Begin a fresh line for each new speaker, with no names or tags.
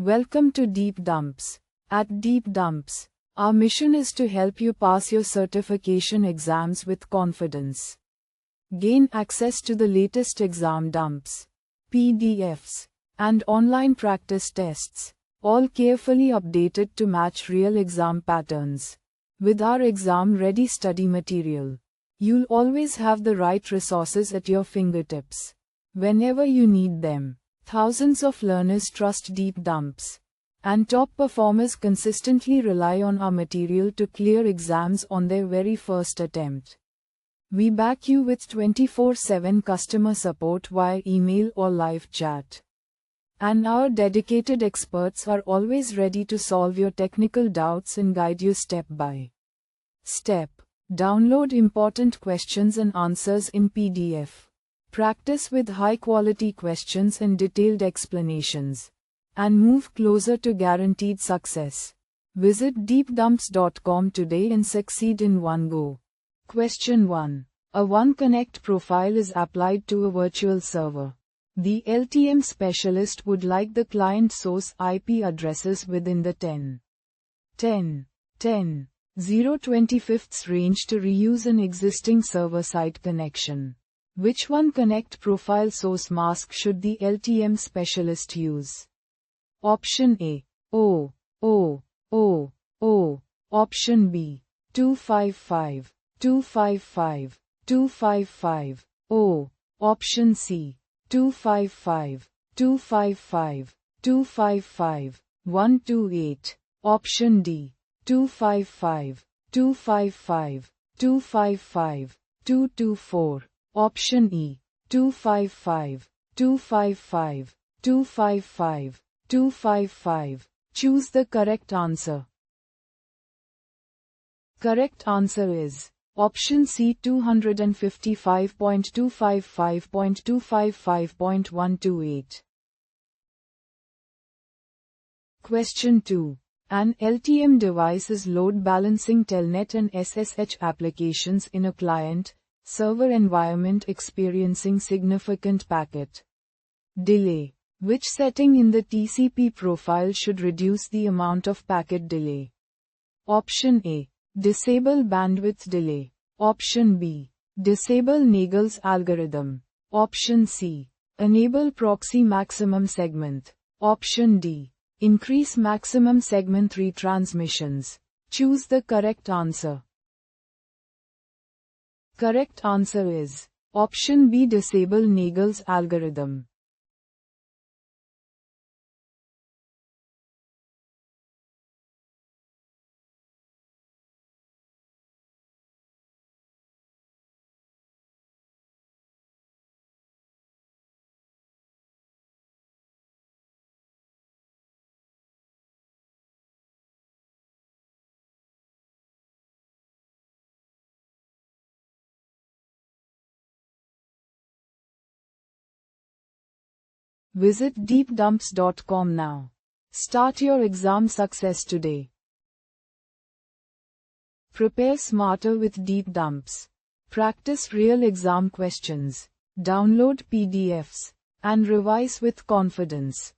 Welcome to Deep Dumps. At Deep Dumps, our mission is to help you pass your certification exams with confidence. Gain access to the latest exam dumps, PDFs, and online practice tests, all carefully updated to match real exam patterns. With our exam-ready study material, you'll always have the right resources at your fingertips whenever you need them. Thousands of learners trust Deep Dumps, and top performers consistently rely on our material to clear exams on their very first attempt. We back you with 24/7 customer support via email or live chat. And our dedicated experts are always ready to solve your technical doubts and guide you step by step. Download important questions and answers in PDF. Practice with high-quality questions and detailed explanations, and move closer to guaranteed success. Visit deepdumps.com today and succeed in one go. Question 1. A OneConnect profile is applied to a virtual server. The LTM specialist would like the client source IP addresses within the 10.10.10.025 range to reuse an existing server-side connection. Which OneConnect profile source mask should the LTM specialist use? Option A. O. Option B. 255. O. Option C. 255. 128. Option D. 224. Option E. 255. Choose the correct answer. Correct answer is option C, 255.255.255.128. Question 2. An LTM device is load balancing Telnet and SSH applications in a client-server environment experiencing significant packet delay. Which setting in the TCP profile should reduce the amount of packet delay? Option A. Disable bandwidth delay. Option B. Disable Nagel's algorithm. Option C. Enable proxy maximum segment. Option D. Increase maximum segment retransmissions. Choose the correct answer. Correct answer is option B, disable Nagel's algorithm. Visit deepdumps.com now. Start your exam success today. Prepare smarter with Deep Dumps. Practice real exam questions. Download PDFs and revise with confidence.